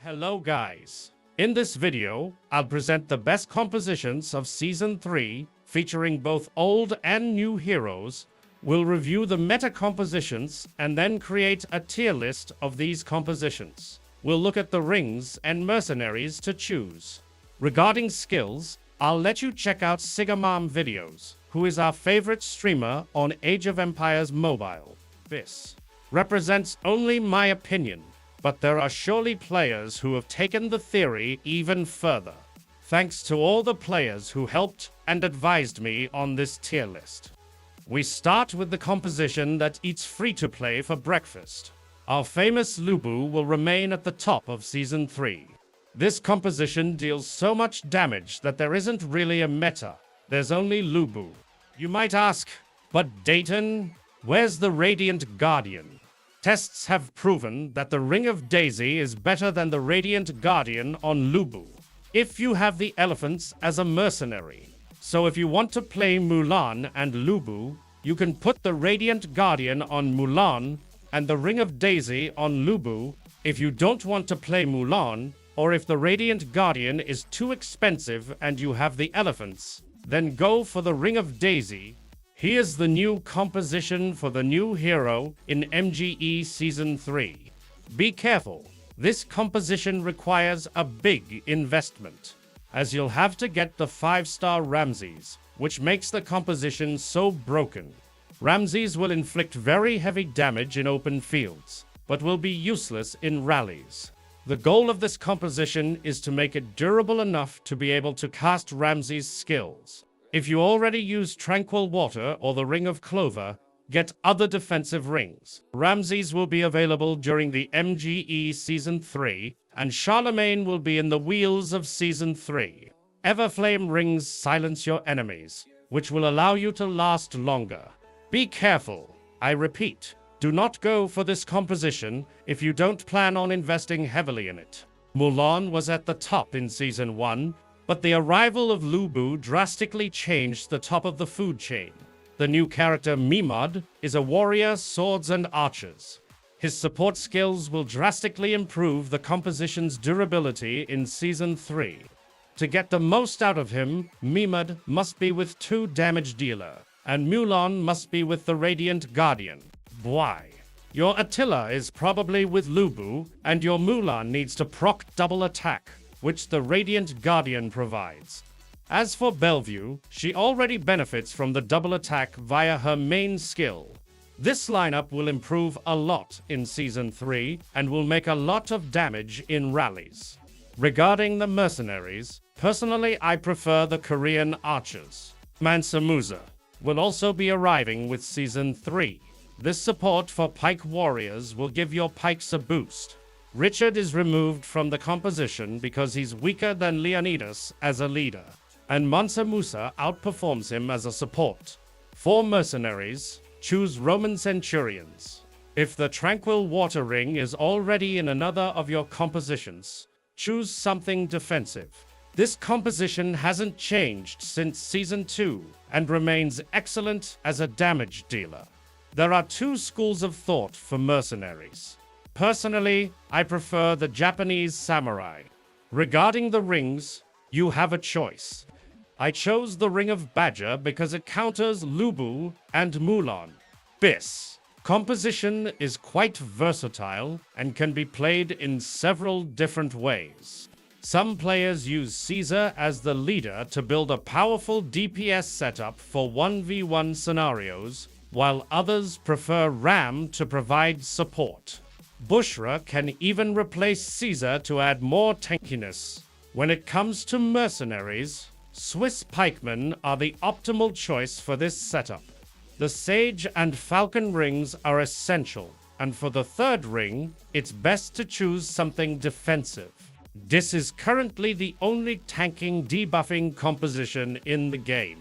Hello guys. In this video, I'll present the best compositions of Season 3, featuring both old and new heroes. We'll review the meta compositions and then create a tier list of these compositions. We'll look at the rings and mercenaries to choose. Regarding skills, I'll let you check out Sigamam videos, who is our favorite streamer on Age of Empires Mobile. This represents only my opinion, but there are surely players who have taken the theory even further. Thanks to all the players who helped and advised me on this tier list. We start with the composition that eats free-to-play for breakfast. Our famous Lubu will remain at the top of Season 3. This composition deals so much damage that there isn't really a meta. There's only Lubu. You might ask, but Dayton, where's the Radiant Guardian? Tests have proven that the Ring of Daisy is better than the Radiant Guardian on Lubu, if you have the elephants as a mercenary. So if you want to play Mulan and Lubu, you can put the Radiant Guardian on Mulan and the Ring of Daisy on Lubu. If you don't want to play Mulan, or if the Radiant Guardian is too expensive and you have the elephants, then go for the Ring of Daisy. Here's the new composition for the new hero in MGE Season 3. Be careful, this composition requires a big investment, as you'll have to get the 5-star Ramses, which makes the composition so broken. Ramses will inflict very heavy damage in open fields, but will be useless in rallies. The goal of this composition is to make it durable enough to be able to cast Ramses' skills. If you already use Tranquil Water or the Ring of Clover, get other defensive rings. Ramses will be available during the MGE Season 3, and Charlemagne will be in the Wheels of Season 3. Everflame rings silence your enemies, which will allow you to last longer. Be careful. I repeat, do not go for this composition if you don't plan on investing heavily in it. Mulan was at the top in Season 1, but the arrival of Lubu drastically changed the top of the food chain. The new character Mimod is a warrior, swords and archers. His support skills will drastically improve the composition's durability in Season 3. To get the most out of him, Mimod must be with 2 damage dealer, and Mulan must be with the Radiant Guardian. Why? Your Attila is probably with Lubu, and your Mulan needs to proc double attack, which the Radiant Guardian provides. As for Bellevue, she already benefits from the double attack via her main skill. This lineup will improve a lot in Season 3 and will make a lot of damage in rallies. Regarding the mercenaries, personally I prefer the Korean archers. Mansa Musa will also be arriving with Season 3. This support for pike warriors will give your pikes a boost. Richard is removed from the composition because he's weaker than Leonidas as a leader, and Mansa Musa outperforms him as a support. For mercenaries, choose Roman centurions. If the Tranquil Water Ring is already in another of your compositions, choose something defensive. This composition hasn't changed since Season 2 and remains excellent as a damage dealer. There are 2 schools of thought for mercenaries. Personally, I prefer the Japanese samurai. Regarding the rings, you have a choice. I chose the Ring of Badger because it counters Lubu and Mulan. This composition is quite versatile and can be played in several different ways. Some players use Caesar as the leader to build a powerful DPS setup for 1v1 scenarios, while others prefer Ram to provide support. Bushra can even replace Caesar to add more tankiness. When it comes to mercenaries, Swiss pikemen are the optimal choice for this setup. The Sage and Falcon rings are essential, and for the 3rd ring, it's best to choose something defensive. This is currently the only tanking debuffing composition in the game.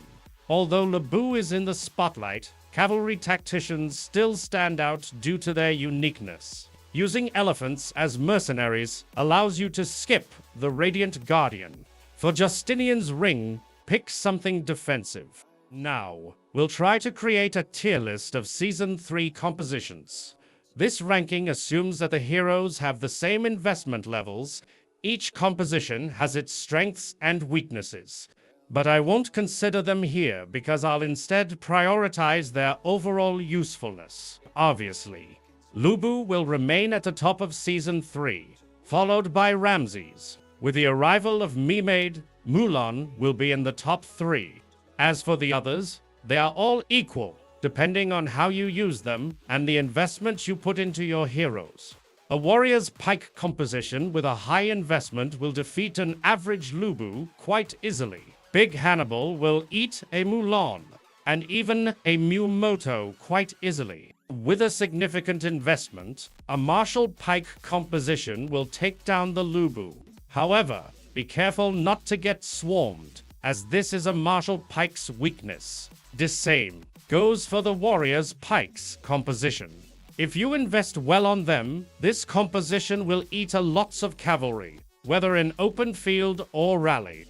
Although Lubu is in the spotlight, cavalry tacticians still stand out due to their uniqueness. Using elephants as mercenaries allows you to skip the Radiant Guardian. For Justinian's ring, pick something defensive. Now, we'll try to create a tier list of Season 3 compositions. This ranking assumes that the heroes have the same investment levels. Each composition has its strengths and weaknesses, but I won't consider them here because I'll instead prioritize their overall usefulness. Obviously, Lubu will remain at the top of Season 3, followed by Ramses. With the arrival of Mimade, Mulan will be in the top 3. As for the others, they are all equal, depending on how you use them and the investment you put into your heroes. A warrior's pike composition with a high investment will defeat an average Lubu quite easily. Big Hannibal will eat a Mulan, and even a Miyamoto quite easily. With a significant investment, a Marshal Pike composition will take down the Lubu. However, be careful not to get swarmed, as this is a Marshal Pike's weakness. The same goes for the Warrior's Pikes composition. If you invest well on them, this composition will eat a lots of cavalry, whether in open field or rally.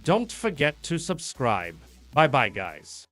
Don't forget to subscribe. Bye-bye, guys.